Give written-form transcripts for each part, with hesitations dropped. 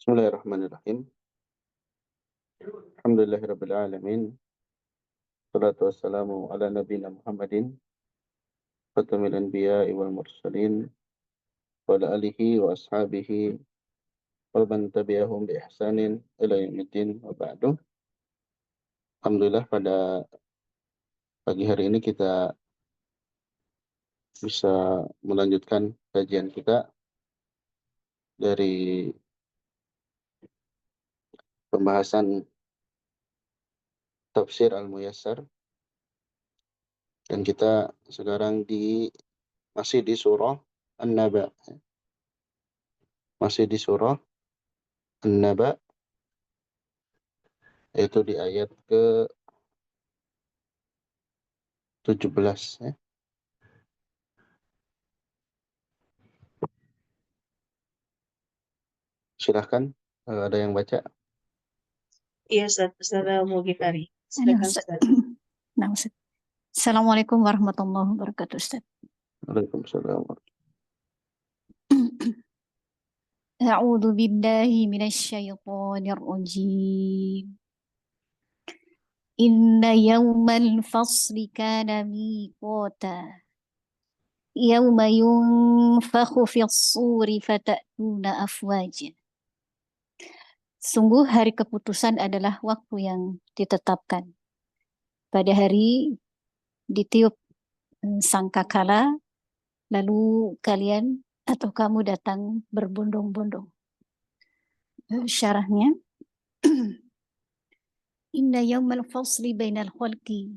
Bismillahirrahmanirrahim. Alhamdulillahirabbil alamin. Shalatu wassalamu ala nabiyina Muhammadin khatamil anbiya'i wal mursalin wa ala alihi wa ashabihi wa man tabi'ahum bi ihsanin ila yaumiddin wa ba'du. Alhamdulillah pada pagi hari ini kita bisa melanjutkan kajian kita dari pembahasan tafsir Al-Muyassar, dan kita sekarang masih di surah An-Naba. Masih di surah An-Naba, yaitu di ayat ke-17 ya. Silahkan, ada yang baca. Iya, Ustaz Mughifari. Silakan, Ustaz. Ustaz. Nah, Ustaz. Assalamualaikum warahmatullahi wabarakatuh, Ustaz. Waalaikumsalam. A'udzu billahi minasyaitonir rajim. Inna yawmal fasli kana miqata. Yawma yunfakhu fis-suri fatatuna afwaja. Sungguh hari keputusan adalah waktu yang ditetapkan. Pada hari ditiup sangkakala, lalu kalian atau kamu datang berbondong-bondong. Syarahnya, Inna yawmal fasli bainal khalqi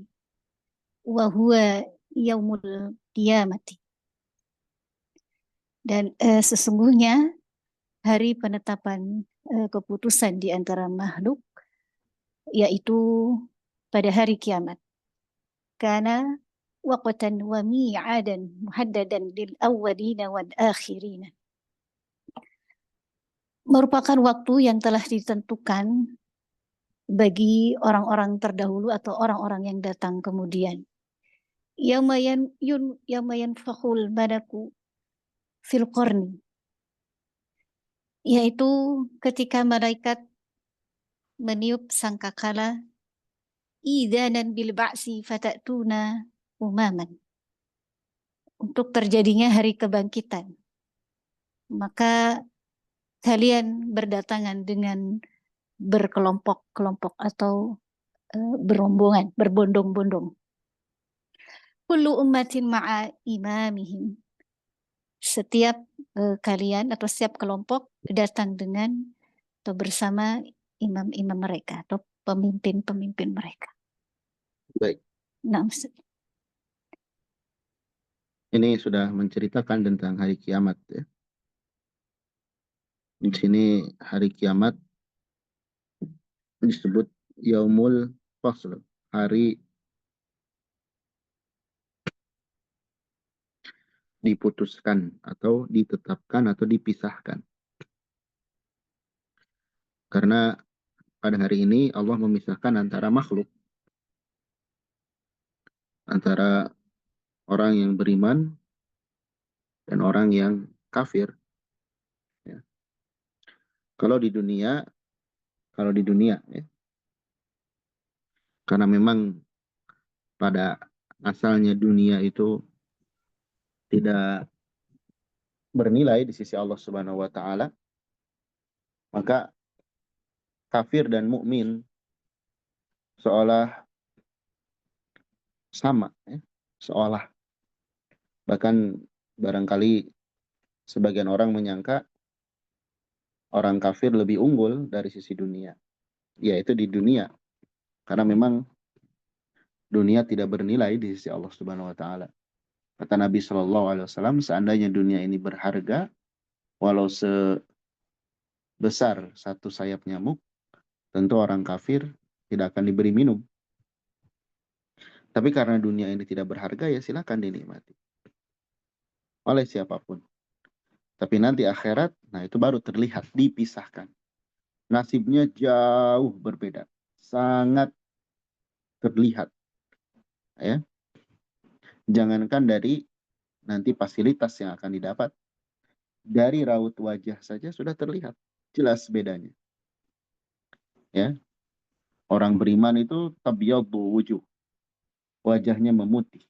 wa huwa yaumul qiyamati. Dan sesungguhnya hari penetapan keputusan di antara makhluk, yaitu pada hari kiamat. Karena waqtan wa mi'adan muhaddadan lil awwalina wal akhirina. Merupakan waktu yang telah ditentukan bagi orang-orang terdahulu atau orang-orang yang datang kemudian. Yauma yanfakhul malaku fil qarni, yaitu ketika malaikat meniup sangkakala, idzanan bil ba'si fatatuna umaman, untuk terjadinya hari kebangkitan. Maka kalian berdatangan dengan berkelompok-kelompok atau berombongan, berbondong-bondong. Kullu ummatin ma'a imamihim. Setiap kalian atau setiap kelompok datang dengan atau bersama imam-imam mereka atau pemimpin-pemimpin mereka. Baik. Nah, Ini sudah menceritakan tentang hari kiamat ya. Di sini hari kiamat disebut Yaumul Fasl, hari diputuskan atau ditetapkan atau dipisahkan. Karena pada hari ini Allah memisahkan antara makhluk, antara orang yang beriman dan orang yang kafir. Ya. Kalau di dunia ya, karena memang pada asalnya dunia itu tidak bernilai di sisi Allah Subhanahu wa taala, maka kafir dan mukmin seolah sama ya, seolah. Bahkan barangkali sebagian orang menyangka orang kafir lebih unggul dari sisi dunia, yaitu di dunia, karena memang dunia tidak bernilai di sisi Allah Subhanahu wa taala. Kata Nabi Shallallahu alaihi wasallam, seandainya dunia ini berharga walau sebesar satu sayap nyamuk, tentu orang kafir tidak akan diberi minum. Tapi karena dunia ini tidak berharga, ya silakan dinikmati oleh siapapun. Tapi nanti akhirat, nah itu baru terlihat, dipisahkan. Nasibnya jauh berbeda, sangat terlihat. Ya. Jangankan dari nanti fasilitas yang akan didapat, dari raut wajah saja sudah terlihat Jelas bedanya. Ya, orang beriman itu tabyaddu wujuh, wajahnya memutih.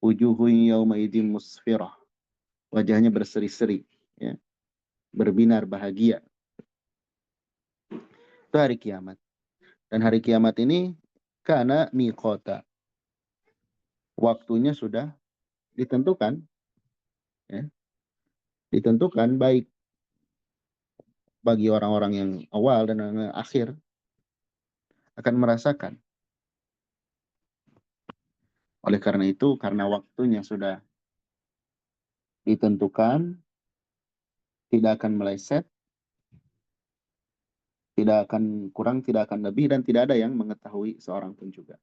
Wujuhun yawma idzin musfirah, wajahnya berseri-seri, ya, berbinar bahagia. Itu hari kiamat. Dan hari kiamat ini kana miqata, waktunya sudah ditentukan, ya, ditentukan baik bagi orang-orang yang awal dan orang yang akhir akan merasakan. Oleh karena itu, karena waktunya sudah ditentukan, tidak akan meleset, tidak akan kurang, tidak akan lebih, dan tidak ada yang mengetahui seorang pun juga.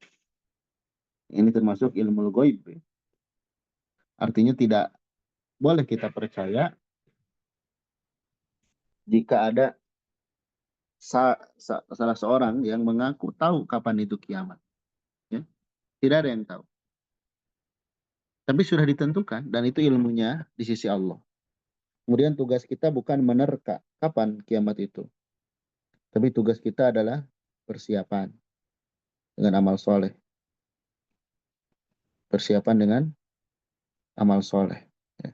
Ini termasuk ilmu ghaib. Artinya tidak boleh kita percaya jika ada salah seorang yang mengaku tahu kapan itu kiamat. Ya. Tidak ada yang tahu. Tapi sudah ditentukan dan itu ilmunya di sisi Allah. Kemudian tugas kita bukan menerka kapan kiamat itu. Tapi tugas kita adalah persiapan dengan amal soleh. Persiapan dengan amal soleh. Ya.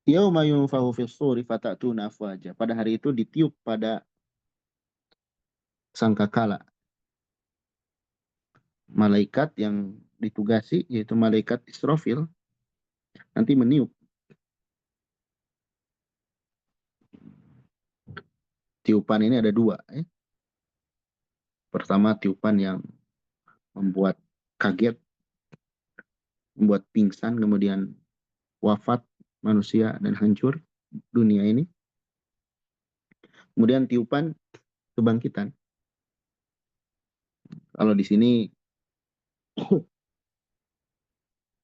Yauma yunfahu fis suri fatatuna afwaja. Pada hari itu ditiup pada sangkakala. Malaikat yang ditugasi yaitu malaikat Israfil nanti meniup. Tiupan ini ada dua. Ya. Pertama tiupan yang membuat kaget, membuat pingsan, kemudian wafat manusia dan hancur dunia ini. Kemudian tiupan kebangkitan. Kalau di sini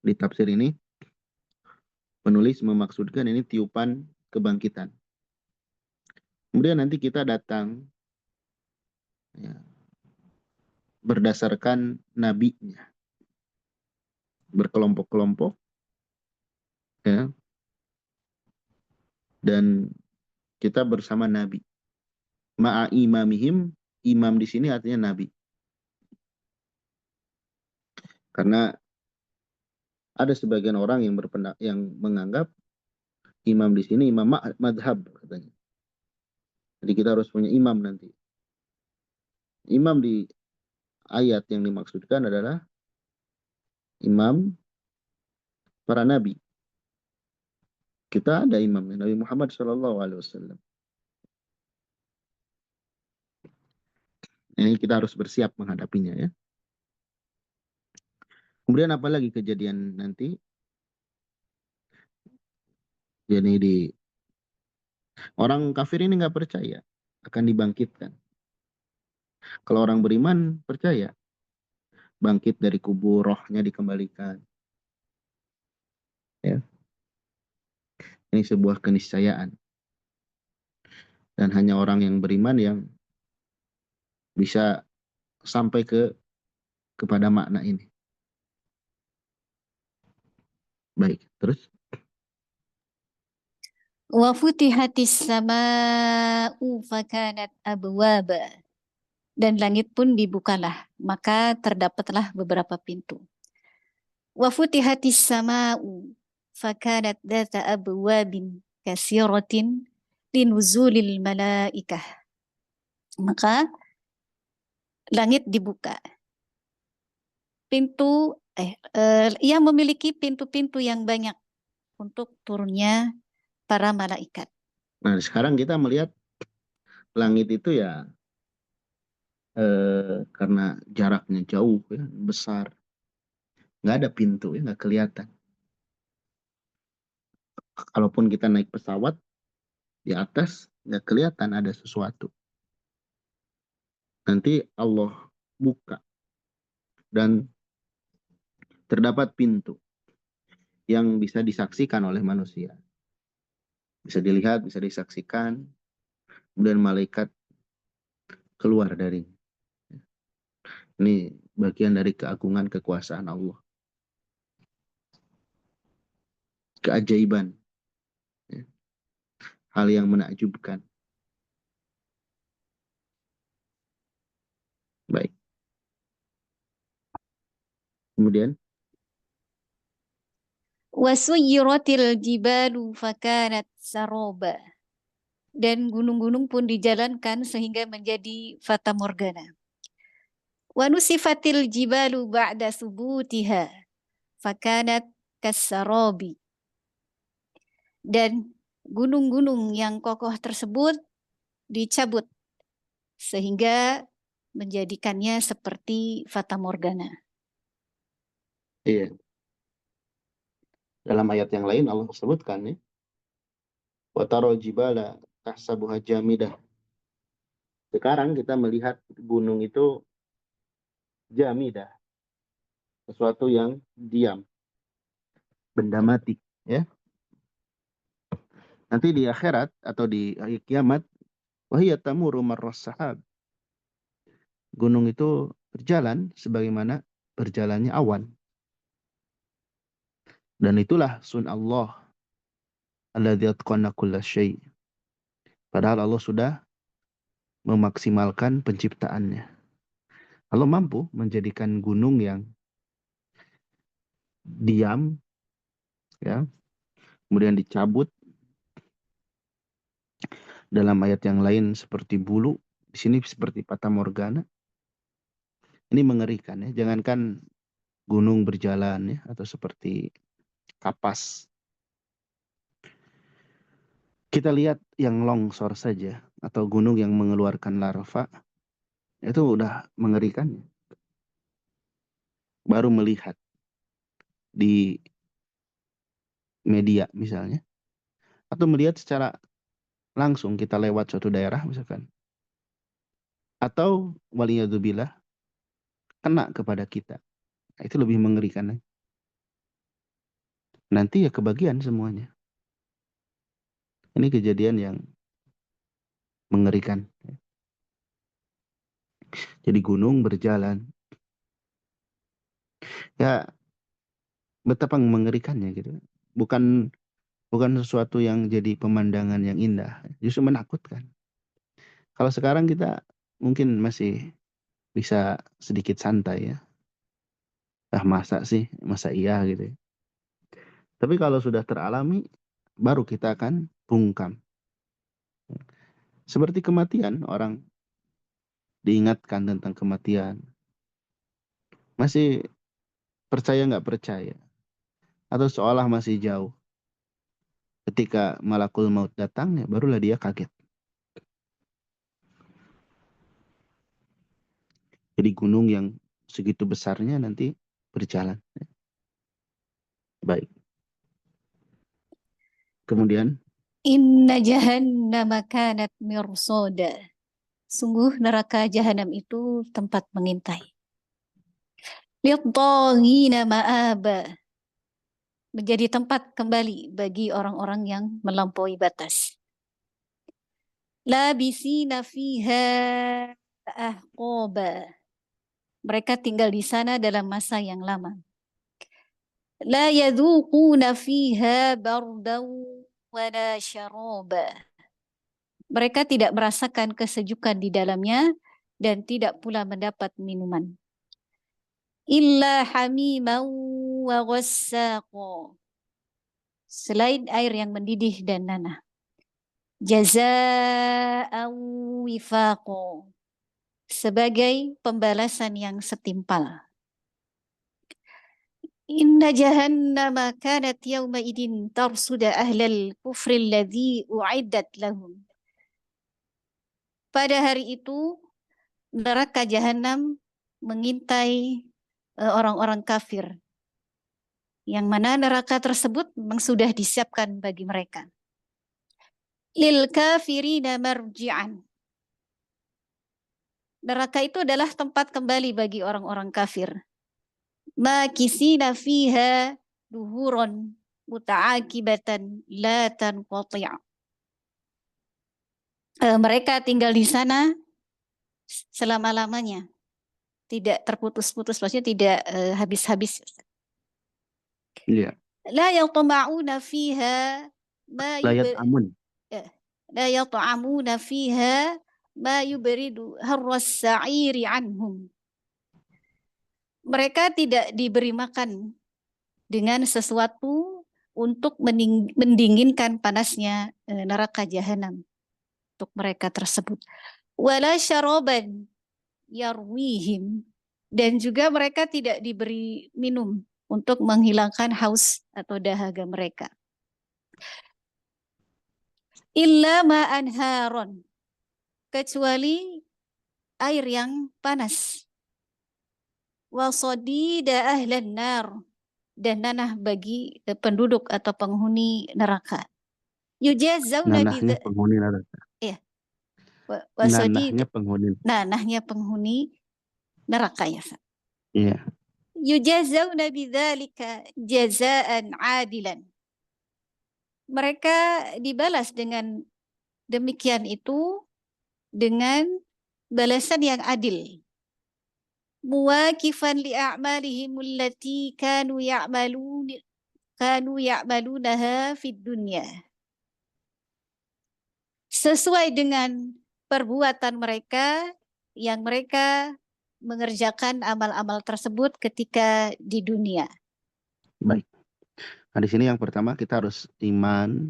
di tafsir ini penulis memaksudkan ini tiupan kebangkitan. Kemudian nanti kita datang, ya, berdasarkan nabinya, berkelompok-kelompok, ya, dan kita bersama nabi. Ma'a imamihim, imam di sini artinya nabi. Karena ada sebagian orang yang menganggap imam di sini imam madhab katanya. Jadi kita harus punya imam nanti. Imam di ayat yang dimaksudkan adalah imam para nabi. Kita ada imamnya, Nabi Muhammad SAW. Ini kita harus bersiap menghadapinya, ya. Kemudian apa lagi kejadian nanti? Jadi orang kafir ini nggak percaya akan dibangkitkan. Kalau orang beriman percaya bangkit dari kubur, rohnya dikembalikan. Ya, ini sebuah keniscayaan. Dan hanya orang yang beriman yang bisa sampai kepada makna ini. Baik, terus. Wa futihatis sama'u fakanat abwaba. Dan langit pun dibukalah, maka terdapatlah beberapa pintu. Wa futihatis sama'u fakanat data abwabin kasiratin linuzulil malaikah. Maka langit dibuka. Pintu yang memiliki pintu-pintu yang banyak untuk turunnya para malaikat. Nah, sekarang kita melihat langit itu ya karena jaraknya jauh, ya, besar. Nggak ada pintu, ya, nggak kelihatan. Kalaupun kita naik pesawat, di atas nggak kelihatan ada sesuatu. Nanti Allah buka dan terdapat pintu yang bisa disaksikan oleh manusia. Bisa dilihat, bisa disaksikan, kemudian malaikat keluar dari. Ini bagian dari keagungan kekuasaan Allah. keajaiban, ya, hal yang menakjubkan. Baik. Kemudian Wasuyiratil jibalu fakanat saroba. Dan gunung-gunung pun dijalankan sehingga menjadi fata morgana. Wa nusifatil jibalu ba'da subutiha fakanat kasarobi. Dan gunung-gunung yang kokoh tersebut dicabut sehingga menjadikannya seperti fata morgana. iya, dalam ayat yang lain Allah sebutkan ya, wa taral jibala tahsabuha jamidah. Sekarang kita melihat gunung itu jamidah, sesuatu yang diam, benda mati, ya. Nanti di akhirat atau di hari kiamat, wahiyya tamurru marras sahab. Gunung itu berjalan sebagaimana berjalannya awan. Dan itulah sun Allah alladzi atqana kulla syai'. Padahal Allah sudah memaksimalkan penciptaannya. Allah mampu menjadikan gunung yang diam, ya, kemudian dicabut. Dalam ayat yang lain seperti bulu, di sini seperti fata morgana. Ini mengerikan ya. Jangankan gunung berjalan ya, atau seperti kapas. Kita lihat yang longsor saja atau gunung yang mengeluarkan larva, itu udah mengerikan. Baru melihat di media misalnya, atau melihat secara langsung kita lewat suatu daerah misalkan, atau waliyadzubillah kena kepada kita. Nah, itu lebih mengerikan. Nanti ya kebagian semuanya. Ini kejadian yang mengerikan. Jadi gunung berjalan. Ya betapa mengerikannya gitu. Bukan sesuatu yang jadi pemandangan yang indah, justru menakutkan. Kalau sekarang kita mungkin masih bisa sedikit santai ya. Ah masa sih, masa iya gitu ya. Tapi kalau sudah teralami, baru kita akan bungkam. Seperti kematian, orang diingatkan tentang kematian. Masih percaya nggak percaya? Atau seolah masih jauh. Ketika malakul maut datang, ya barulah dia kaget. Jadi gunung yang segitu besarnya nanti berjalan. Baik. Kemudian, Inna jahannama kanat mirsoda. Sungguh neraka jahanam itu tempat mengintai. Liddaghina ma'aba. Menjadi tempat kembali bagi orang-orang yang melampaui batas. Labisina fiha ahqaba. Mereka tinggal di sana dalam masa yang lama. La yadhuquna fiha bardaw wala syaraba. Mereka tidak merasakan kesejukan di dalamnya dan tidak pula mendapat minuman. Illa hamiman wa ghassaqo. Selain air yang mendidih dan nanah. Jazaa'an wifaqo. Sebagai pembalasan yang setimpal. Inna jahannama kanat yawma idin tarsuda ahlal kufri alladhi u'iddat lahum. Pada hari itu neraka jahanam mengintai orang-orang kafir. Yang mana neraka tersebut memang sudah disiapkan bagi mereka. Lil kafirina marji'an. Neraka itu adalah tempat kembali bagi orang-orang kafir. Makisina fiha duhuron muta'akibatan la tanqati'. Mereka tinggal di sana selama-lamanya. Tidak terputus-putus, maksudnya tidak habis-habis. ya. la yatma'una fiha ma Layat amun. la yat'amuna fiha ma yubridu harras sa'iri anhum. Mereka tidak diberi makan dengan sesuatu untuk mendinginkan panasnya neraka jahanam untuk mereka tersebut. Wala syaraban yarwihim, dan juga mereka tidak diberi minum untuk menghilangkan haus atau dahaga mereka. Illa ma'an haron, kecuali air yang panas. Wasadida ahlan nar, dan nanah bagi penduduk atau penghuni neraka. Yujazawna Nanahnya penghuni neraka. ya. Nanahnya penghuni. Nanahnya penghuni neraka ya. Iya. Yujazawna bidzalika jazaan adilan. Mereka dibalas dengan demikian itu dengan balasan yang adil. Muwakifan li'a'malihim allati kanu ya'malunaha fid dunya. Sesuai dengan perbuatan mereka yang mereka mengerjakan amal-amal tersebut ketika di dunia. Baik. Nah, di sini yang pertama kita harus iman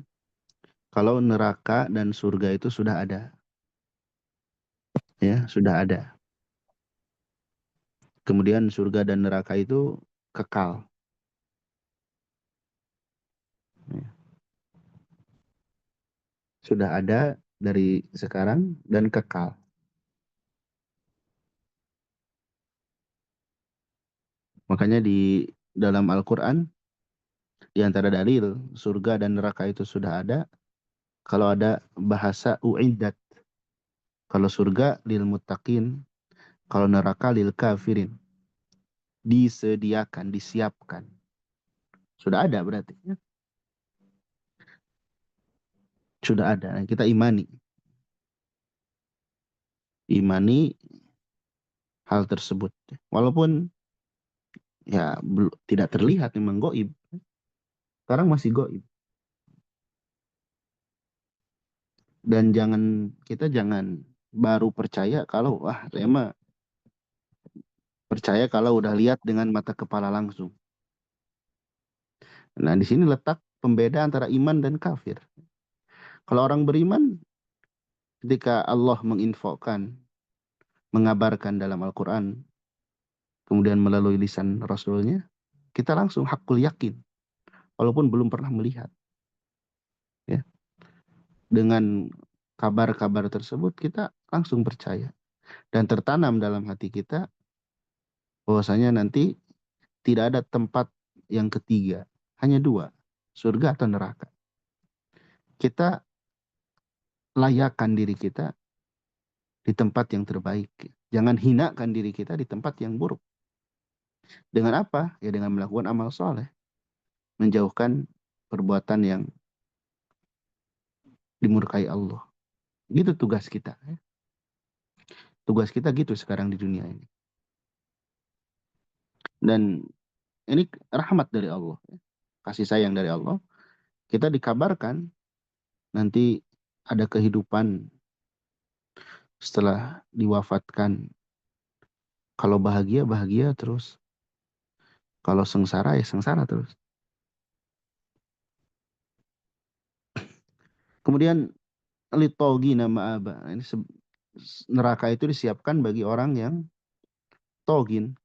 kalau neraka dan surga itu sudah ada. Ya, sudah ada. Kemudian surga dan neraka itu kekal. Ya. Sudah ada dari sekarang dan kekal. Makanya di dalam Al-Quran, di antara dalil surga dan neraka itu sudah ada, kalau ada bahasa u'iddat. Kalau surga lil muttaqin, kalau neraka lil kafirin. Disediakan, disiapkan. Sudah ada berarti. Ya. Sudah ada. Nah, kita imani. Imani hal tersebut. Walaupun ya tidak terlihat, memang goib. Sekarang masih goib. Dan kita jangan baru percaya kalau saya mah percaya kalau udah lihat dengan mata kepala langsung. Nah, di sini letak pembeda antara iman dan kafir. Kalau orang beriman, ketika Allah menginfokan, mengabarkan dalam Al-Quran, kemudian melalui lisan Rasulnya, kita langsung hakul yakin, walaupun belum pernah melihat. Ya. Dengan kabar-kabar tersebut, kita langsung percaya. Dan tertanam dalam hati kita, bahwasanya nanti tidak ada tempat yang ketiga, hanya dua, surga atau neraka. Kita layakkan diri kita di tempat yang terbaik. Jangan hinakan diri kita di tempat yang buruk. Dengan apa? Ya dengan melakukan amal soleh. Menjauhkan perbuatan yang dimurkai Allah. Gitu tugas kita. Ya. Tugas kita gitu sekarang di dunia ini. Dan ini rahmat dari Allah. Ya. Kasih sayang dari Allah. Kita dikabarkan nanti ada kehidupan setelah diwafatkan. Kalau bahagia, bahagia terus. Kalau sengsara, ya sengsara terus. Kemudian litogi nama aba. Ini neraka itu disiapkan bagi orang yang togin.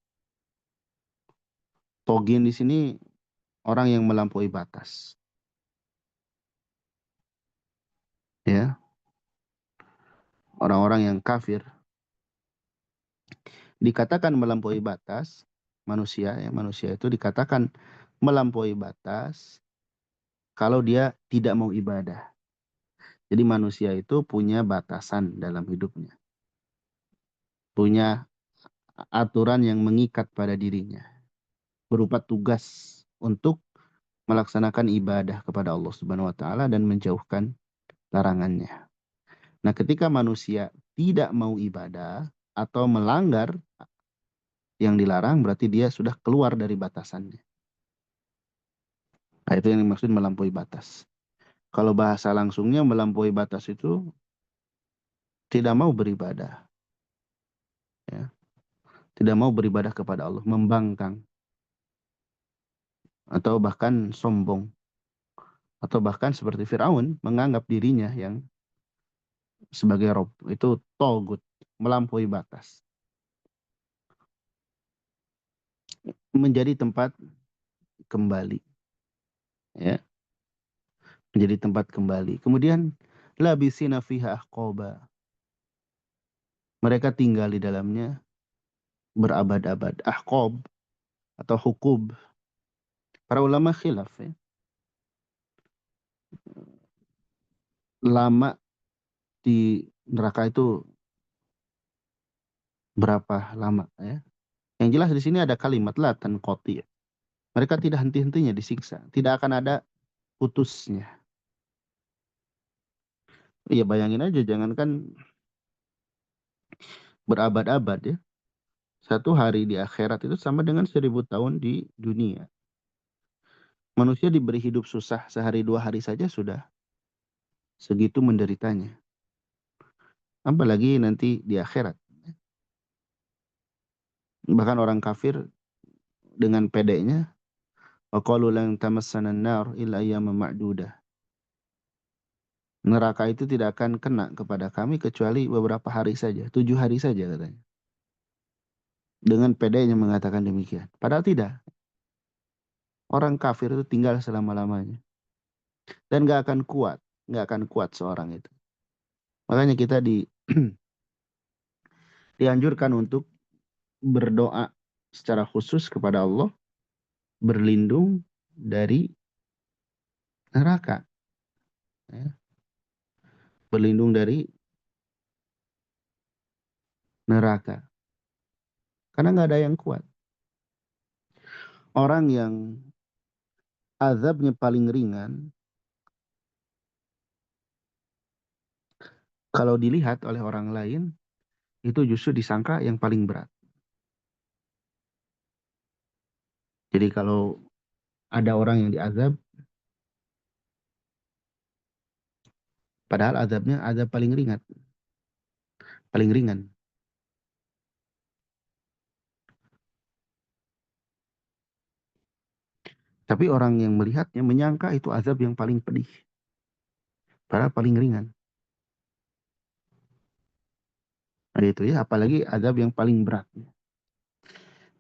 Togin di sini orang yang melampaui batas. Ya. Orang-orang yang kafir. Dikatakan melampaui batas, manusia itu dikatakan melampaui batas kalau dia tidak mau ibadah. Jadi manusia itu punya batasan dalam hidupnya. Punya aturan yang mengikat pada dirinya. Berupa tugas untuk melaksanakan ibadah kepada Allah Subhanahu wa taala dan menjauhkan larangannya. Nah, ketika manusia tidak mau ibadah atau melanggar yang dilarang, berarti dia sudah keluar dari batasannya. Nah, itu yang dimaksud melampaui batas. Kalau bahasa langsungnya melampaui batas itu tidak mau beribadah, ya. Tidak mau beribadah kepada Allah, membangkang, atau bahkan sombong, atau bahkan seperti Firaun menganggap dirinya yang sebagai Rob. Itu togut, melampaui batas. Menjadi tempat kembali, ya, menjadi tempat kembali. Kemudian labisina fiha ahqaba. Mereka tinggal di dalamnya berabad-abad. Ahqab atau hukub. Para ulama khilaf, ya. Lama di neraka itu berapa lama, ya? Yang jelas di sini ada kalimat la tanqati. Mereka tidak henti-hentinya disiksa, tidak akan ada putusnya. Iya, bayangin aja, jangankan berabad-abad, ya. Satu hari di akhirat itu sama dengan 1000 tahun di dunia. Manusia diberi hidup susah sehari 2 hari saja sudah segitu menderitanya. Apalagi nanti di akhirat. Bahkan orang kafir dengan pedenya, wa qalu lan tamassana an-nar illa ayyaman ma'dudah. Neraka itu tidak akan kena kepada kami kecuali beberapa hari saja, 7 hari saja katanya. Dengan pedenya mengatakan demikian. Padahal tidak. Orang kafir itu tinggal selama-lamanya. Dan gak akan kuat. Gak akan kuat seorang itu. Makanya kita dianjurkan untuk berdoa secara khusus kepada Allah. Berlindung dari neraka. Ya. Berlindung dari neraka. Karena gak ada yang kuat. Orang yang azabnya paling ringan, kalau dilihat oleh orang lain, itu justru disangka yang paling berat. Jadi kalau ada orang yang diazab, padahal azabnya azab paling ringan. Paling ringan. Tapi orang yang melihatnya menyangka itu azab yang paling pedih. Padahal paling ringan. Nah itu ya, apalagi azab yang paling berat.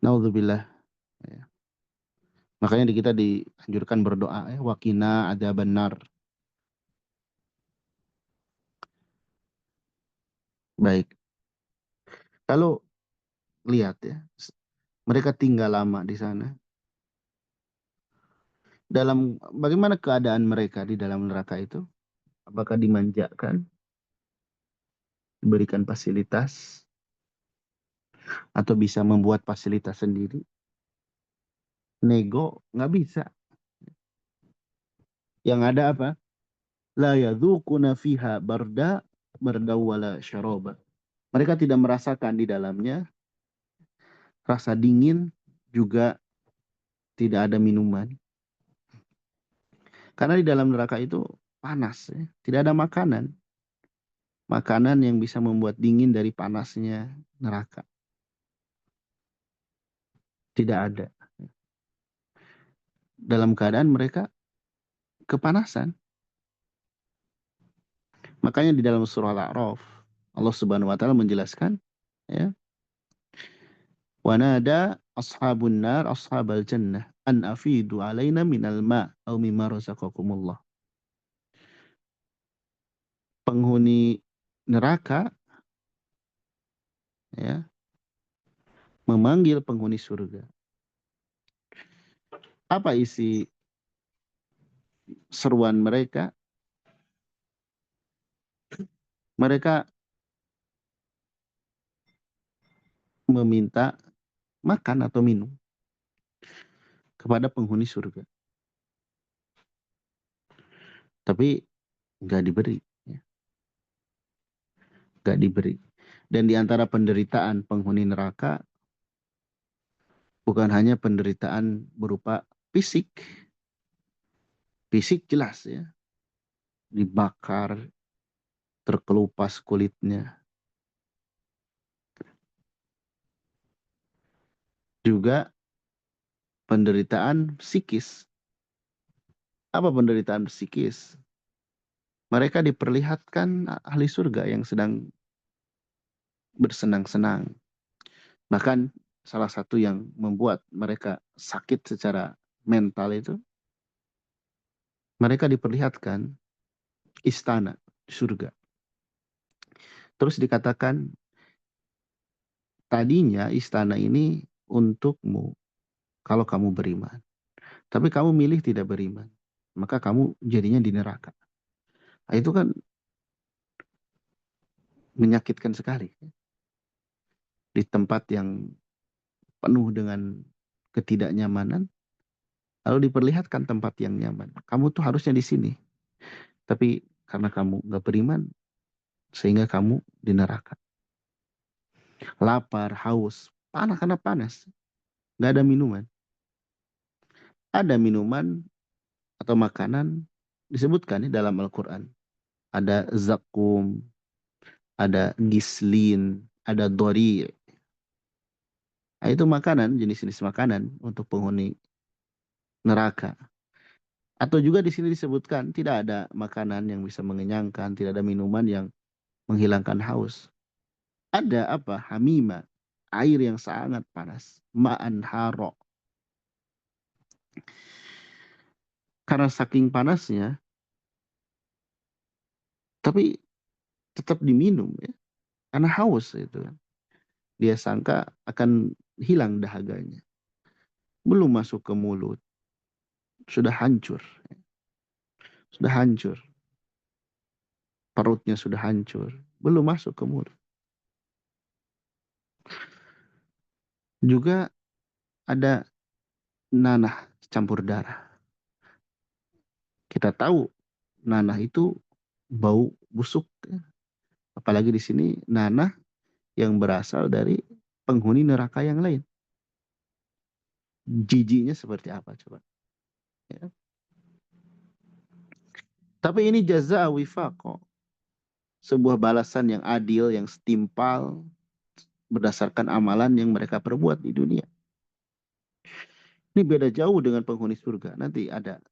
Naudzubillah. Ya. Makanya kita dianjurkan berdoa, ya, waqina adzabannar. Baik. Kalau lihat ya, mereka tinggal lama di sana. Bagaimana keadaan mereka di dalam neraka itu? Apakah dimanjakan, diberikan fasilitas, atau bisa membuat fasilitas sendiri? Nego nggak bisa. Yang ada apa? La yadzuquna fiha barda wala syaraba. Mereka tidak merasakan di dalamnya rasa dingin, juga tidak ada minuman. Karena di dalam neraka itu panas, ya. Tidak ada makanan. Makanan yang bisa membuat dingin dari panasnya neraka. Tidak ada. Dalam keadaan mereka kepanasan. Makanya di dalam surah Al-A'raf, Allah Subhanahu wa taala menjelaskan, ya, wanada ashabun nar ashabal jannah an afidu alaina minal ma' au mimma razaqakumullah. Penghuni neraka, ya, memanggil penghuni surga. Apa isi seruan mereka? Mereka meminta makan atau minum kepada penghuni surga. Tapi nggak diberi. Ya. Nggak diberi. Dan di antara penderitaan penghuni neraka, bukan hanya penderitaan berupa fisik, Fisik jelas ya, dibakar, terkelupas kulitnya. Juga penderitaan psikis. Apa penderitaan psikis? Mereka diperlihatkan ahli surga yang sedang bersenang-senang. Bahkan salah satu yang membuat mereka sakit secara mental itu, mereka diperlihatkan istana di surga. Terus dikatakan, tadinya istana ini untukmu kalau kamu beriman. Tapi kamu milih tidak beriman. Maka kamu jadinya di neraka. Nah, itu kan menyakitkan sekali. Di tempat yang penuh dengan ketidaknyamanan, lalu diperlihatkan tempat yang nyaman. Kamu tuh harusnya di sini. Tapi karena kamu nggak beriman, sehingga kamu di neraka. Lapar, haus, panas karena panas. Nggak ada minuman. Ada minuman atau makanan disebutkan dalam Al-Quran. Ada zakum, ada gislin, ada dori. Nah, itu makanan, jenis-jenis makanan untuk penghuni neraka. Atau juga di sini disebutkan tidak ada makanan yang bisa mengenyangkan, tidak ada minuman yang menghilangkan haus. Ada apa? Hamima, air yang sangat panas. Ma'an haro. Karena saking panasnya, tapi tetap diminum ya. Karena haus itu kan. Dia sangka akan hilang dahaganya. Belum masuk ke mulut. Sudah hancur. Sudah hancur. Perutnya sudah hancur. Belum masuk ke mulut. Juga ada nanah campur darah. Kita tahu nanah itu bau busuk. Apalagi di sini nanah yang berasal dari penghuni neraka yang lain. Jijiknya seperti apa coba? Ya. Tapi ini jaza wifaqo. Sebuah balasan yang adil, yang setimpal berdasarkan amalan yang mereka perbuat di dunia. Ini beda jauh dengan penghuni surga. Nanti ada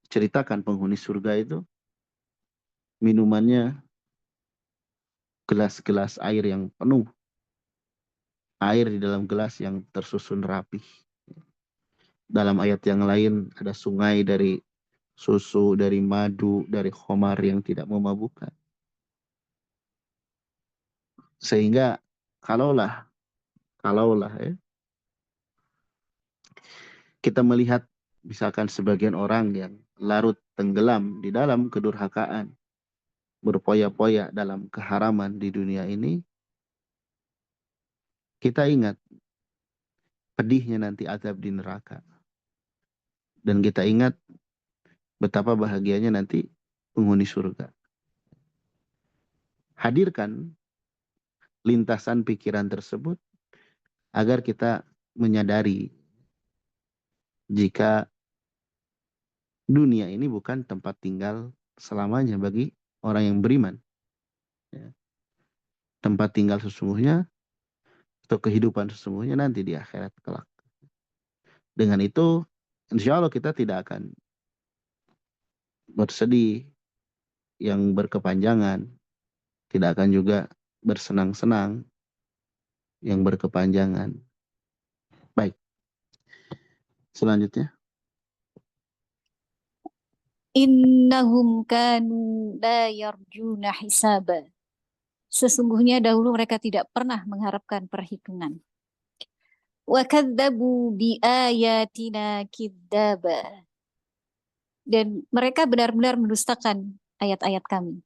ceritakan penghuni surga itu minumannya gelas-gelas air yang penuh. Air di dalam gelas yang tersusun rapi. Dalam ayat yang lain ada sungai dari susu, dari madu, dari khomar yang tidak memabukkan. Sehingga kalaulah ya, kita melihat misalkan sebagian orang yang larut tenggelam di dalam kedurhakaan, berpoya-poya dalam keharaman di dunia ini, kita ingat pedihnya nanti azab di neraka. Dan kita ingat betapa bahagianya nanti penghuni surga. Hadirkan lintasan pikiran tersebut agar kita menyadari jika dunia ini bukan tempat tinggal selamanya bagi orang yang beriman. Ya. Tempat tinggal sesungguhnya atau kehidupan sesungguhnya nanti di akhirat kelak. Dengan itu, insya Allah kita tidak akan bersedih yang berkepanjangan, tidak akan juga bersenang-senang yang berkepanjangan. Baik, selanjutnya. Innahum kanu la yarjuna hisaba. Sesungguhnya dahulu mereka tidak pernah mengharapkan perhitungan. Wa kadzabu bi ayatina kidzaba. Dan mereka benar-benar mendustakan ayat-ayat kami.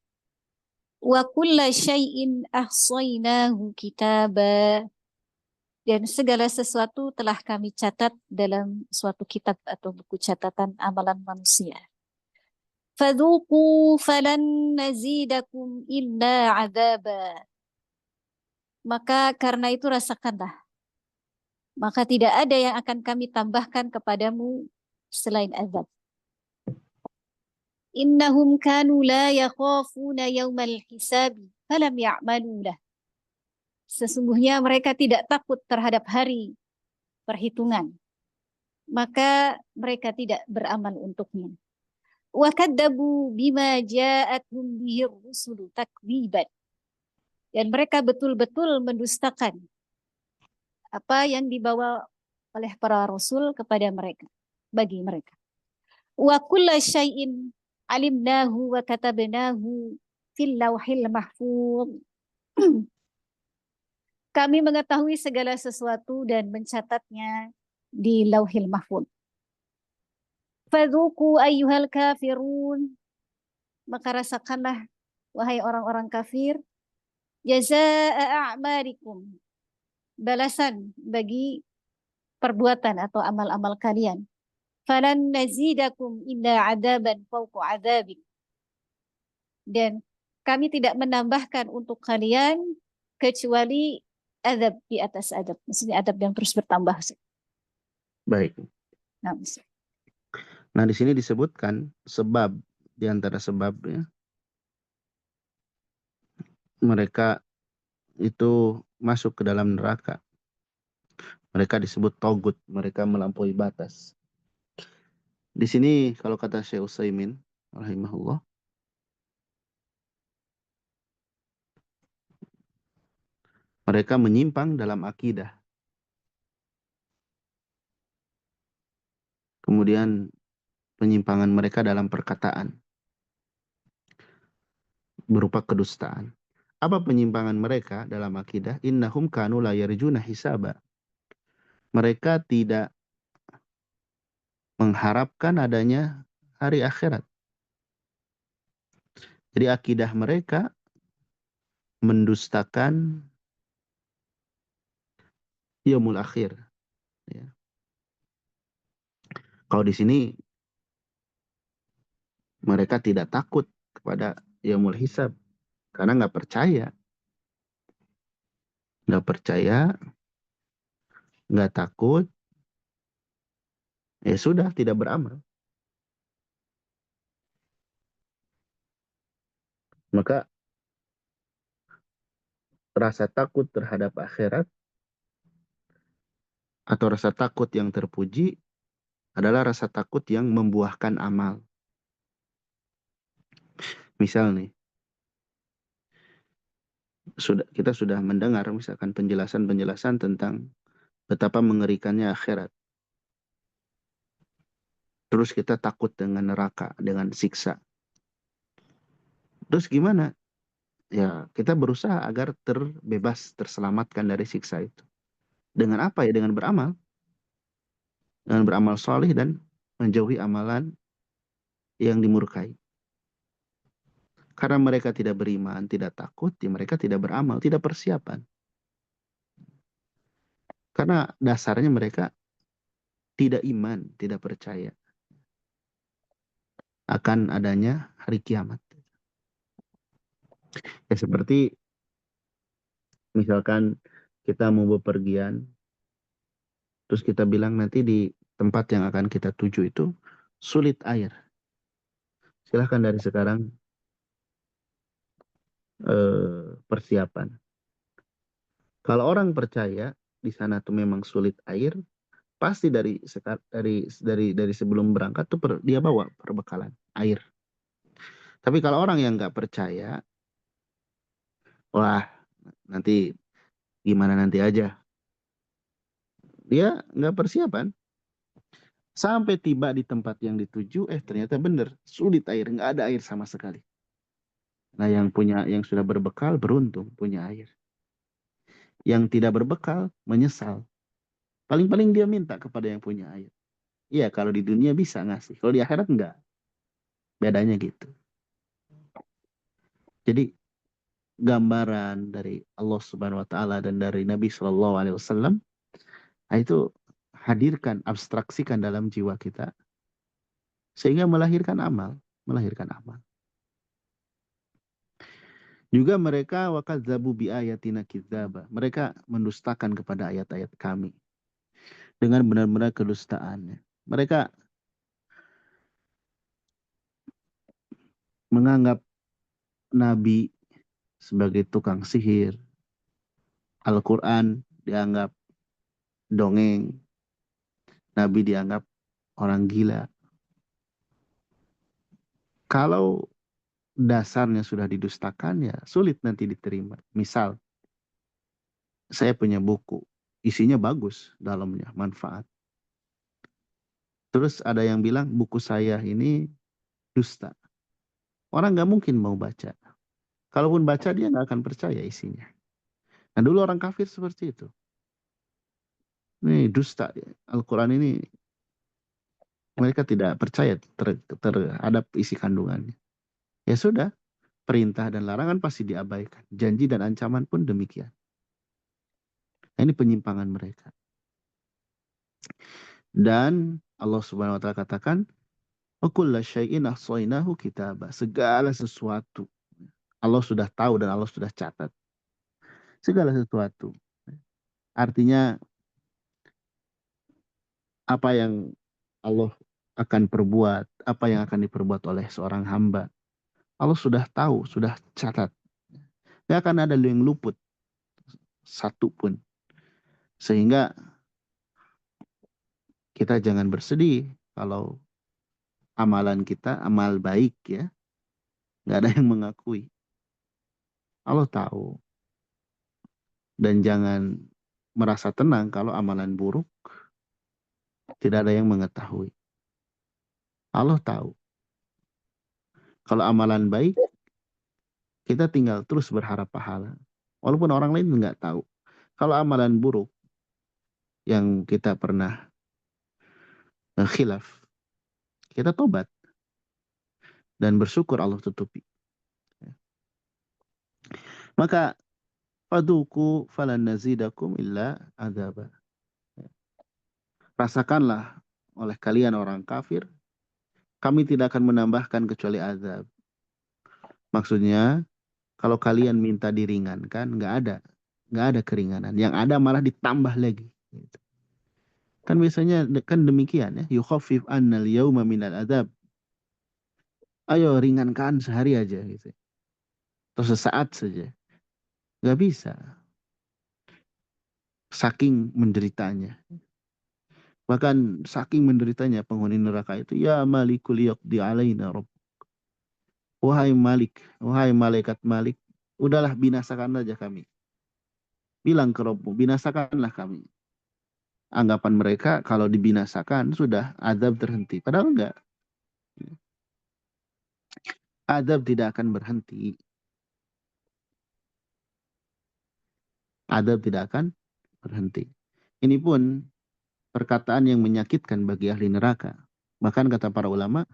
Wa kulla syai'in ahsaynahu kitaba. Dan segala sesuatu telah kami catat dalam suatu kitab atau buku catatan amalan manusia. Fadhuqu falan nazidakum illa adzaba. Maka karena itu rasakanlah. Maka tidak ada yang akan kami tambahkan kepadamu selain azab. Innahum kanu la yakhafuna yawmal hisabi falam ya'malu lah. Sesungguhnya mereka tidak takut terhadap hari perhitungan, maka mereka tidak beramal untuknya. Wa kadzabu bima ja'atuhum bihi rusulu takdziban. Dan mereka betul-betul mendustakan apa yang dibawa oleh para rasul kepada mereka, bagi mereka. Wa kulla syai'in alimnahu wa katabnahu fil lauhil mahfuz. Kami mengetahui segala sesuatu dan mencatatnya di lauhil mahfuz. Fadzuku ayyuhal kafirun. Maka rasakanlah, wahai orang-orang kafir, jazaa'a a'malikum. Balasan bagi perbuatan atau amal-amal kalian. Falan nazidakum illa adaban fawqa adabik. Dan kami tidak menambahkan untuk kalian kecuali adab di atas adab. Maksudnya adab yang terus bertambah. Baik. Nah, Nah, di sini disebutkan sebab, di antara sebabnya mereka itu masuk ke dalam neraka. Mereka disebut togut, mereka melampaui batas. Di sini kalau kata Syekh Utsaimin rahimahullah, mereka menyimpang dalam akidah. Kemudian penyimpangan mereka dalam perkataan berupa kedustaan. Apa penyimpangan mereka dalam akidah? Innahum kanu la yarjuna hisaba. Mereka tidak mengharapkan adanya hari akhirat. Jadi akidah mereka mendustakan yaumul akhir. Ya. Kalau di sini mereka tidak takut kepada yaumul hisab karena nggak percaya, nggak takut, ya sudah tidak beramal. Maka rasa takut terhadap akhirat atau rasa takut yang terpuji adalah rasa takut yang membuahkan amal. Misal nih, kita sudah mendengar misalkan penjelasan-penjelasan tentang betapa mengerikannya akhirat. Terus kita takut dengan neraka, dengan siksa. Terus gimana? Ya, kita berusaha agar terselamatkan dari siksa itu. Dengan apa ya? Dengan beramal. Dengan beramal soleh dan menjauhi amalan yang dimurkai. Karena mereka tidak beriman, tidak takut, ya mereka tidak beramal, tidak persiapan. Karena dasarnya mereka tidak iman, tidak percaya akan adanya hari kiamat. Ya seperti misalkan kita mau bepergian, terus kita bilang nanti di tempat yang akan kita tuju itu sulit air. Silahkan dari sekarang persiapan. Kalau orang percaya di sana tuh memang sulit air, pasti dari sebelum berangkat tuh dia bawa perbekalan air. Tapi kalau orang yang nggak percaya, wah nanti gimana nanti aja, dia nggak persiapan. Sampai tiba di tempat yang dituju, ternyata benar sulit air, nggak ada air sama sekali. Nah yang sudah berbekal beruntung punya air. Yang tidak berbekal menyesal. Paling-paling dia minta kepada yang punya air. Iya, kalau di dunia bisa ngasih. Kalau di akhirat enggak. Bedanya gitu. Jadi gambaran dari Allah Subhanahu wa taala dan dari Nabi Shallallahu alaihi wasallam itu hadirkan, abstraksikan dalam jiwa kita sehingga melahirkan amal. Juga mereka wakadzabu bi ayatina kidzaba. Mereka mendustakan kepada ayat-ayat kami dengan benar-benar kedustaannya. Mereka menganggap Nabi sebagai tukang sihir, Al-Quran dianggap dongeng, Nabi dianggap orang gila. Kalau dasarnya sudah didustakan, ya sulit nanti diterima. Misal, saya punya buku, isinya bagus dalamnya, manfaat. Terus ada yang bilang buku saya ini dusta. Orang nggak mungkin mau baca. Kalaupun baca, dia nggak akan percaya isinya. Nah, dulu orang kafir seperti itu. Ini dusta. Al-Quran ini mereka tidak percaya terhadap isi kandungannya. Ya sudah, perintah dan larangan pasti diabaikan. Janji dan ancaman pun demikian. Nah, ini penyimpangan mereka. Dan Allah Subhanahu wa taala katakan, "Wa kulla syai'in ahsaynahu kitaba." Segala sesuatu Allah sudah tahu dan Allah sudah catat. Segala sesuatu. Artinya apa yang Allah akan perbuat, apa yang akan diperbuat oleh seorang hamba, Allah sudah tahu, sudah catat. Tidak akan ada yang luput satu pun. Sehingga kita jangan bersedih kalau amalan kita, amal baik ya, nggak ada yang mengakui. Allah tahu. Dan jangan merasa tenang kalau amalan buruk tidak ada yang mengetahui. Allah tahu. Kalau amalan baik, kita tinggal terus berharap pahala. Walaupun orang lain nggak tahu. Kalau amalan buruk yang kita pernah khilaf, kita tobat dan bersyukur Allah tutupi. Maka faduku falan nazidakum illa adzaba. Rasakanlah oleh kalian orang kafir, kami tidak akan menambahkan kecuali azab. Maksudnya, kalau kalian minta diringankan, nggak ada keringanan. Yang ada malah ditambah lagi. Kan biasanya kan demikian ya. Yukhaffif annal yawma minal azab. Ayo ringankan sehari aja gitu. Atau sesaat saja. Nggak bisa. Saking menderitanya. Bahkan saking menderitanya penghuni neraka itu, ya malikul yaqdi alaina rabb. Wahai Malik, wahai malaikat Malik, udahlah binasakan aja kami. Bilang ke Rabbmu, binasakanlah kami. Anggapan mereka kalau dibinasakan sudah azab terhenti. Padahal enggak. Azab tidak akan berhenti. Azab tidak akan berhenti. Ini pun perkataan yang menyakitkan bagi ahli neraka. Bahkan kata para ulama,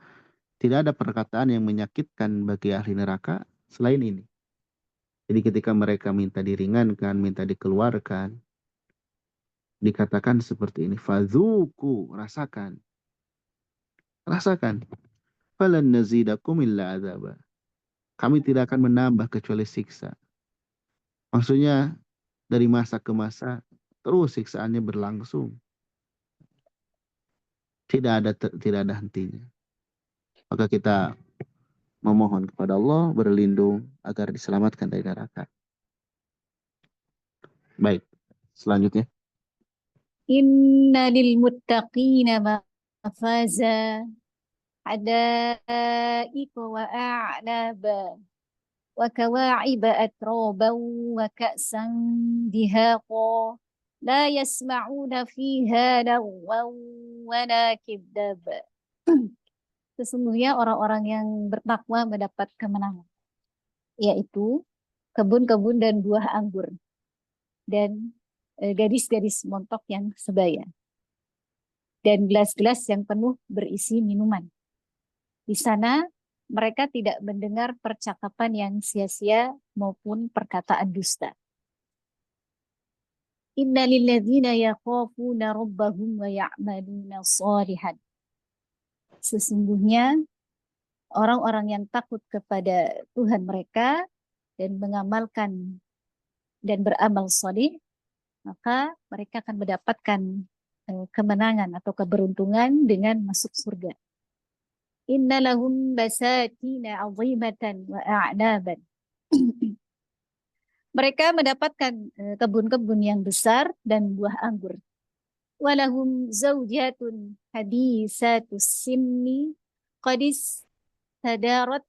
tidak ada perkataan yang menyakitkan bagi ahli neraka selain ini. Jadi ketika mereka minta diringankan, minta dikeluarkan, dikatakan seperti ini, fadzuku, rasakan. Rasakan. Falan nazidakum illa azaba. Kami tidak akan menambah kecuali siksa. Maksudnya dari masa ke masa terus siksaannya berlangsung. Tidak ada hentinya. Maka kita memohon kepada Allah berlindung agar diselamatkan dari neraka. Baik, selanjutnya. Inna lil muttaqina mafaza hadaiqa wa a'naba wa kawa'iba atraban wa ka'san dihaqa la yasma'una fiha lagwan wa la kidaba. Sesungguhnya orang-orang yang bertakwa mendapat kemenangan, yaitu kebun-kebun dan buah anggur dan gadis-gadis montok yang sebaya dan gelas-gelas yang penuh berisi minuman. Di sana mereka tidak mendengar percakapan yang sia-sia maupun perkataan dusta. Inna lilladzina yakhafuna rabbahum wa ya'maluna shalihan. Sesungguhnya orang-orang yang takut kepada Tuhan mereka dan mengamalkan dan beramal shalih, maka mereka akan mendapatkan kemenangan atau keberuntungan dengan masuk surga. Inna lahum basatina 'azimatan wa a'naban. Mereka mendapatkan kebun-kebun yang besar dan buah anggur. Walahum zaujatun hadisatus simni qadis tadarat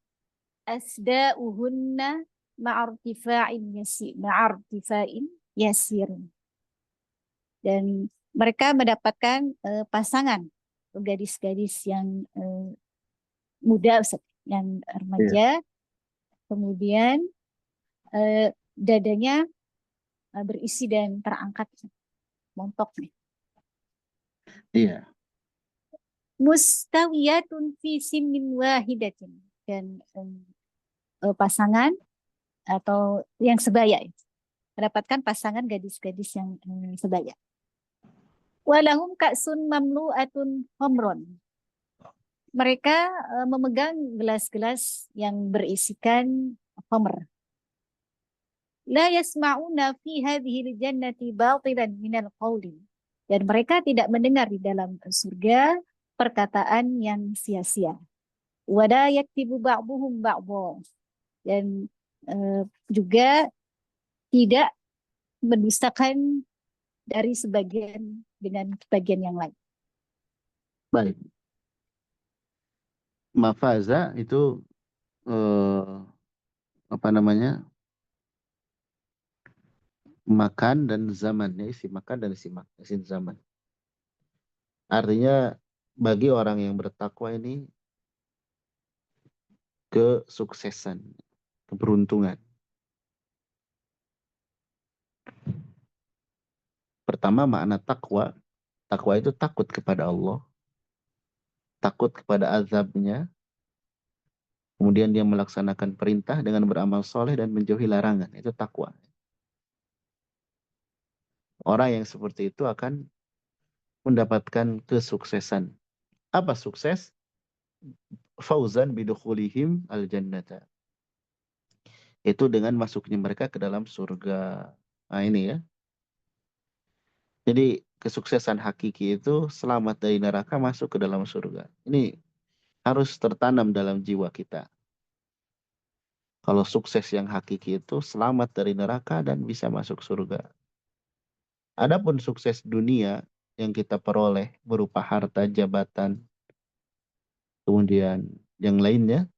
asda'uhunna ma'artifa'in yasirin. Dan mereka mendapatkan pasangan gadis-gadis yang muda, Ustaz, yang Iya. remaja, kemudian dadanya berisi dan terangkat montok nih. Iya. Mustawiyatun fi simmin wahidatin, dan pasangan atau yang sebaya, mendapatkan pasangan gadis-gadis yang sebaya. Walahum ka'sun mamlu'atun khamron. Mereka memegang gelas-gelas yang berisikan khamr. La yasma'una fi hadhil jannati batilan minal qawli. Dan mereka tidak mendengar di dalam surga perkataan yang sia-sia. Wala yaktibu ba'duhum ba'dha. Dan juga tidak mendustakan dari sebagian dengan bagian yang lain. Baik. Mafaza itu apa namanya? Makan dan zamannya, isi makan dan isi zaman. Artinya bagi orang yang bertakwa ini kesuksesan, keberuntungan. Pertama makna takwa. Takwa itu takut kepada Allah, takut kepada azabnya, kemudian dia melaksanakan perintah dengan beramal soleh dan menjauhi larangan. Itu takwa. Orang yang seperti itu akan mendapatkan kesuksesan. Apa sukses? Fauzan bidukhulihim al-jannata. Itu dengan masuknya mereka ke dalam surga. Nah ini ya. Jadi kesuksesan hakiki itu selamat dari neraka masuk ke dalam surga. Ini harus tertanam dalam jiwa kita. Kalau sukses yang hakiki itu selamat dari neraka dan bisa masuk surga. Adapun sukses dunia yang kita peroleh berupa harta, jabatan, kemudian yang lainnya,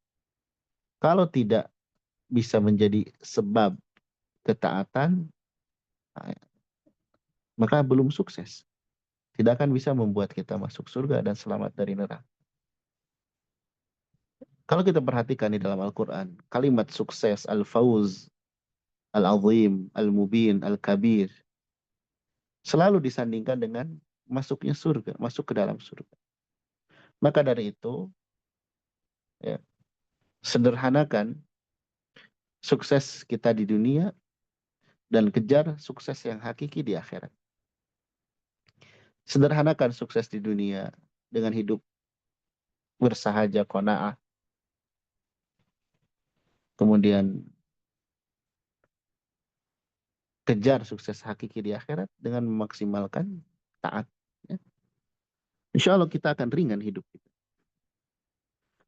kalau tidak bisa menjadi sebab ketaatan, maka belum sukses. Tidak akan bisa membuat kita masuk surga dan selamat dari neraka. Kalau kita perhatikan di dalam Al-Quran, kalimat sukses, al-fawz, al-azim, al-mubin, al-kabir, selalu disandingkan dengan masuknya surga, masuk ke dalam surga. Maka dari itu, ya, sederhanakan sukses kita di dunia dan kejar sukses yang hakiki di akhirat. Sederhanakan sukses di dunia dengan hidup bersahaja, qanaah. Kemudian kejar sukses hakiki di akhirat dengan memaksimalkan taat. Ya. Insya Allah kita akan ringan hidup kita.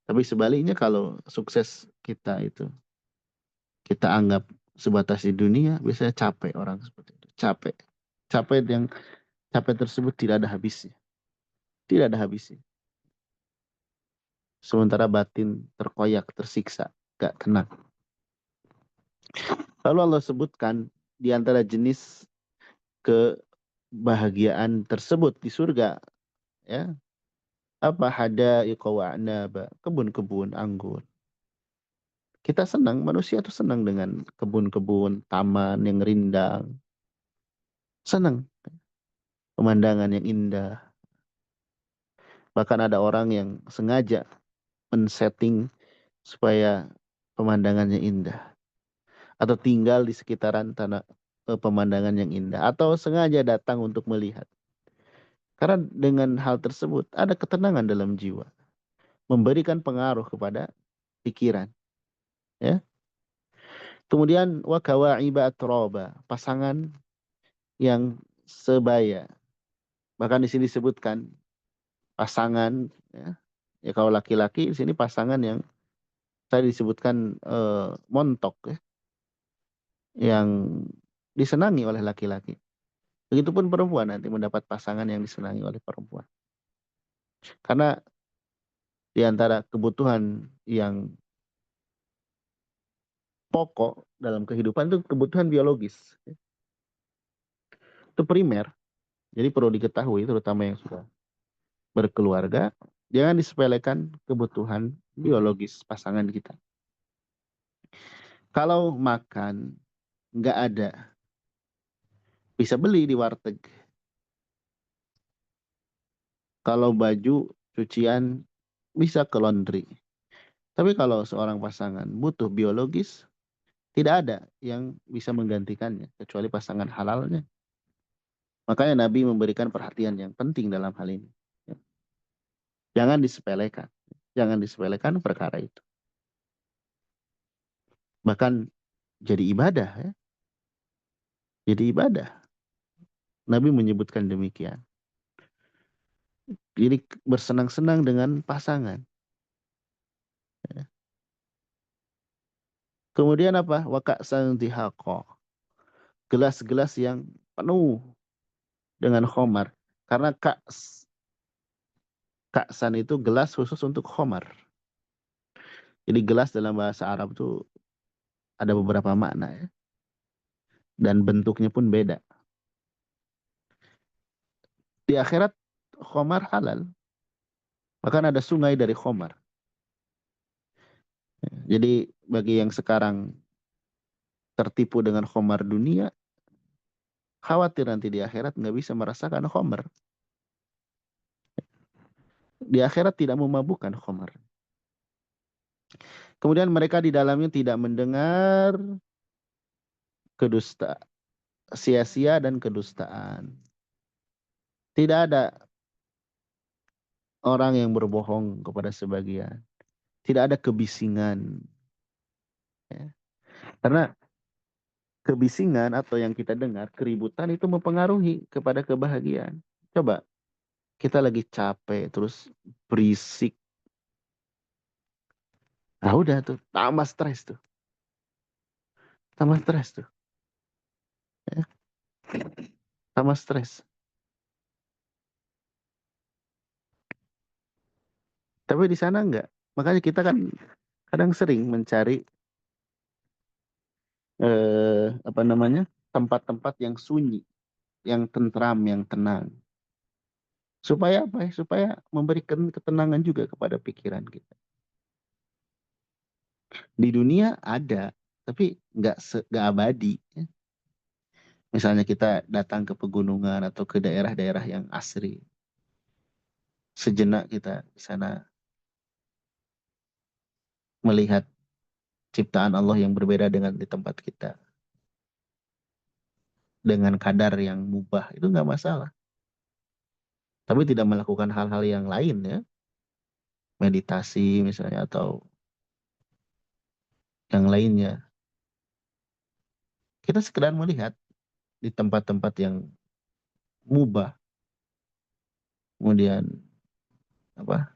Tapi sebaliknya kalau sukses kita itu kita anggap sebatas di dunia, biasanya capek orang seperti itu. Capek. Capek tersebut tidak ada habisnya. Tidak ada habisnya. Sementara batin terkoyak, tersiksa, gak tenang. Lalu Allah sebutkan di antara jenis kebahagiaan tersebut di surga, ya, apa hadaiqa wa a'naba, kebun-kebun anggur. Kita senang, manusia itu senang dengan kebun-kebun, taman yang rindang. Senang. Pemandangan yang indah. Bahkan ada orang yang sengaja men-setting supaya pemandangannya indah. Atau tinggal di sekitaran tanah pemandangan yang indah. Atau sengaja datang untuk melihat. Karena dengan hal tersebut ada ketenangan dalam jiwa. Memberikan pengaruh kepada pikiran. Ya. Kemudian wa kawa'iba atroba, pasangan yang sebaya. Bahkan di sini disebutkan pasangan, ya, Ya kalau laki-laki di sini pasangan yang tadi disebutkan montok ya, yang disenangi oleh laki-laki. Begitupun perempuan nanti mendapat pasangan yang disenangi oleh perempuan. Karena di antara kebutuhan yang pokok dalam kehidupan itu kebutuhan biologis. Itu primer. Jadi perlu diketahui terutama yang sudah berkeluarga, jangan disepelekan kebutuhan biologis pasangan kita. Kalau makan nggak ada, bisa beli di warteg. Kalau baju cucian bisa ke laundry. Tapi kalau seorang pasangan butuh biologis, tidak ada yang bisa menggantikannya kecuali pasangan halalnya. Makanya Nabi memberikan perhatian yang penting dalam hal ini. Jangan disepelekan. Jangan disepelekan perkara itu. Bahkan jadi ibadah ya. Jadi ibadah. Nabi menyebutkan demikian. Jadi bersenang-senang dengan pasangan. Kemudian apa? Waka santihaqa. Gelas-gelas yang penuh dengan khomar. Karena kaksan itu gelas khusus untuk khomar. Jadi gelas dalam bahasa Arab itu ada beberapa makna ya. Dan bentuknya pun beda. Di akhirat khomar halal. Bahkan ada sungai dari khomar. Jadi bagi yang sekarang tertipu dengan khomar dunia, khawatir nanti di akhirat nggak bisa merasakan khomar. Di akhirat tidak memabukkan khomar. Kemudian mereka di dalamnya tidak mendengar kedusta, sia-sia dan kedustaan. Tidak ada orang yang berbohong kepada sebagian. Tidak ada kebisingan. Ya. Karena kebisingan atau yang kita dengar, keributan itu mempengaruhi kepada kebahagiaan. Coba, kita lagi capek, terus berisik. Nah udah tuh, tambah stres tuh. Tambah stres tuh. Ya. Tambah stres. Tapi di sana enggak. Makanya kita kan kadang sering mencari apa namanya, tempat-tempat yang sunyi, yang tentram, yang tenang. Supaya apa ya? Supaya memberikan ketenangan juga kepada pikiran kita. Di dunia ada, tapi nggak abadi. Ya. Misalnya kita datang ke pegunungan atau ke daerah-daerah yang asri. Sejenak kita di sana melihat ciptaan Allah yang berbeda dengan di tempat kita. Dengan kadar yang mubah, itu nggak masalah. Tapi tidak melakukan hal-hal yang lain ya. Meditasi misalnya atau yang lainnya. Kita sekedar melihat di tempat-tempat yang mubah. Kemudian apa?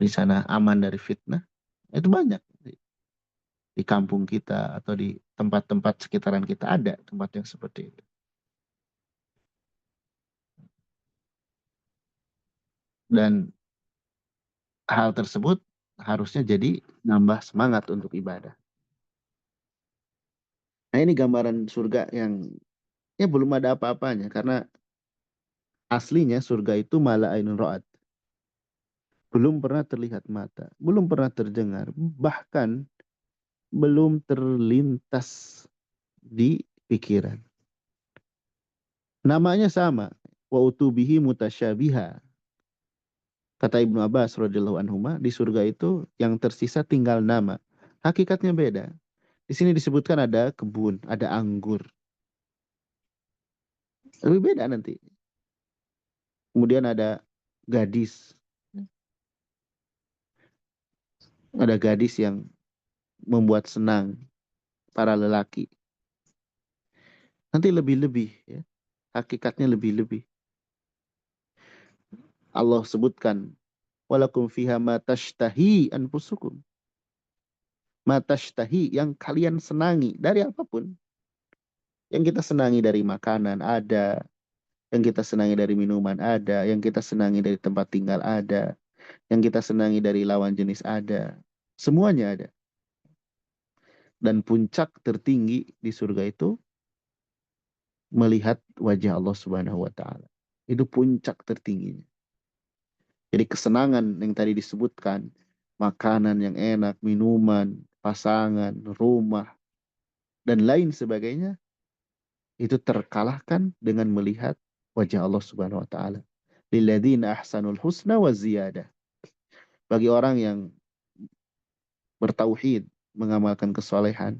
Di sana aman dari fitnah. Itu banyak di kampung kita atau di tempat-tempat sekitaran kita ada tempat yang seperti itu. Dan hal tersebut harusnya jadi nambah semangat untuk ibadah. Nah ini gambaran surga yang ya belum ada apa-apanya karena aslinya surga itu malah ainun ra'at. Belum pernah terlihat mata, belum pernah terdengar, bahkan belum terlintas di pikiran. Namanya sama, wa utubihi mutasyabiha. Kata Ibnu Abbas radhiyallahu anhuma, di surga itu yang tersisa tinggal nama. Hakikatnya beda. Di sini disebutkan ada kebun, ada anggur. Lebih beda nanti. Kemudian ada gadis. Ada gadis yang membuat senang para lelaki. Nanti lebih-lebih ya. Hakikatnya lebih-lebih. Allah sebutkan Walakum fiha ma tashtahi anfusukum. Ma tashtahi, yang kalian senangi dari apapun. Yang kita senangi dari makanan ada, yang kita senangi dari minuman ada, yang kita senangi dari tempat tinggal ada, yang kita senangi dari lawan jenis ada. Semuanya ada. Dan puncak tertinggi di surga itu melihat wajah Allah Subhanahu wa taala. Itu puncak tertingginya. Jadi kesenangan yang tadi disebutkan, makanan yang enak, minuman, pasangan, rumah, dan lain sebagainya, itu terkalahkan dengan melihat wajah Allah Subhanahu wa taala. Lilladzina ahsanul husna wa ziyadah. Bagi orang yang bertauhid, mengamalkan kesolehan,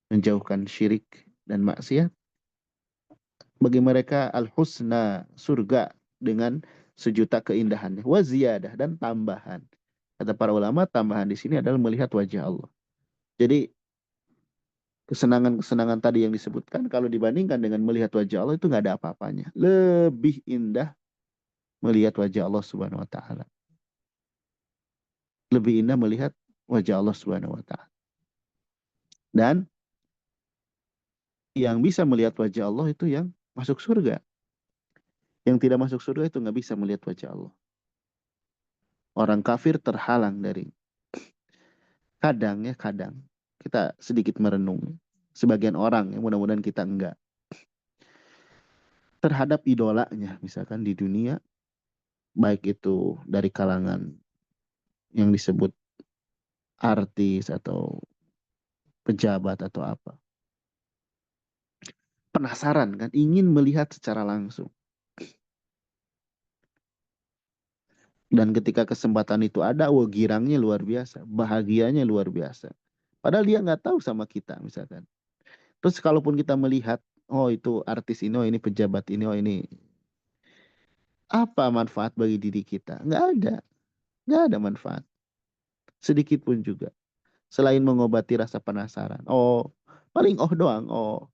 menjauhkan syirik dan maksiat, bagi mereka al-husna, surga dengan sejuta keindahannya, wa ziyadah, dan tambahan. Kata para ulama, tambahan di sini adalah melihat wajah Allah. Jadi kesenangan-kesenangan tadi yang disebutkan, kalau dibandingkan dengan melihat wajah Allah, itu nggak ada apa-apanya. Lebih indah melihat wajah Allah Subhanahu wa taala. Lebih indah melihat wajah Allah Subhanahu wa taala. Dan yang bisa melihat wajah Allah itu yang masuk surga. Yang tidak masuk surga itu nggak bisa melihat wajah Allah. Orang kafir terhalang dari, kadang kita sedikit merenung. Sebagian orang, yang mudah-mudahan kita enggak, terhadap idolanya, misalkan di dunia, baik itu dari kalangan yang disebut artis atau pejabat atau apa. Penasaran kan, ingin melihat secara langsung. Dan ketika kesempatan itu ada, wah girangnya luar biasa, bahagianya luar biasa. Padahal dia nggak tahu sama kita misalkan. Terus kalaupun kita melihat, oh itu artis ini, oh ini pejabat ini, oh ini, apa manfaat bagi diri kita? Nggak ada manfaat. Sedikit pun juga. Selain mengobati rasa penasaran. Oh, paling doang. Oh,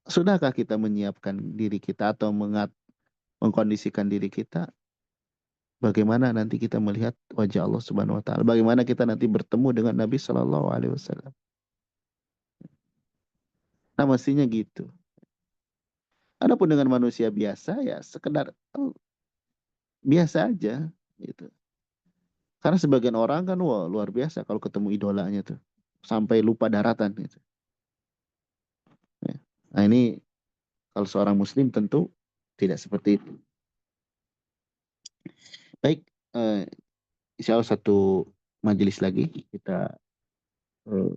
sudahkah kita menyiapkan diri kita atau mengkondisikan diri kita bagaimana nanti kita melihat wajah Allah Subhanahu wa taala? Bagaimana kita nanti bertemu dengan Nabi Shallallahu alaihi wasallam? Nah, mestinya gitu. Adapun dengan manusia biasa ya sekedar biasa aja gitu. Karena sebagian orang kan wah luar biasa kalau ketemu idolanya tuh. Sampai lupa daratan gitu. Ya. Nah, ini kalau seorang muslim tentu tidak seperti itu. Baik, insya Allah satu majelis lagi kita eh,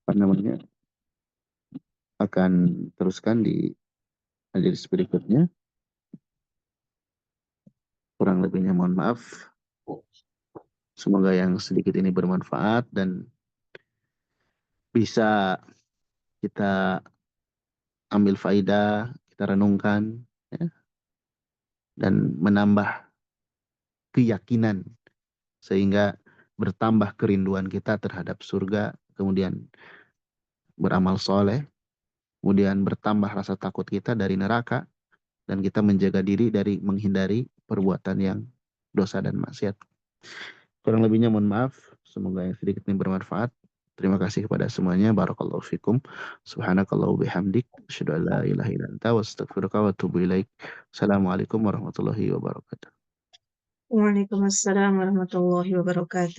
apa namanya akan teruskan di majelis berikutnya. Kurang lebihnya mohon maaf. Semoga yang sedikit ini bermanfaat dan bisa kita ambil faidah, kita renungkan, ya, dan menambah keyakinan sehingga bertambah kerinduan kita terhadap surga, kemudian beramal soleh, kemudian bertambah rasa takut kita dari neraka, dan kita menjaga diri dari menghindari perbuatan yang dosa dan maksiat. Kurang lebihnya mohon maaf, semoga yang sedikit ini bermanfaat. Terima kasih kepada semuanya. Barakallahu fikum. Subhanakallahu bihamdik. Asyhadu an la ilaha illa anta wa astaghfiruka wa atubu ilaik. Assalamualaikum warahmatullahi wabarakatuh. Waalaikumsalam warahmatullahi wabarakatuh.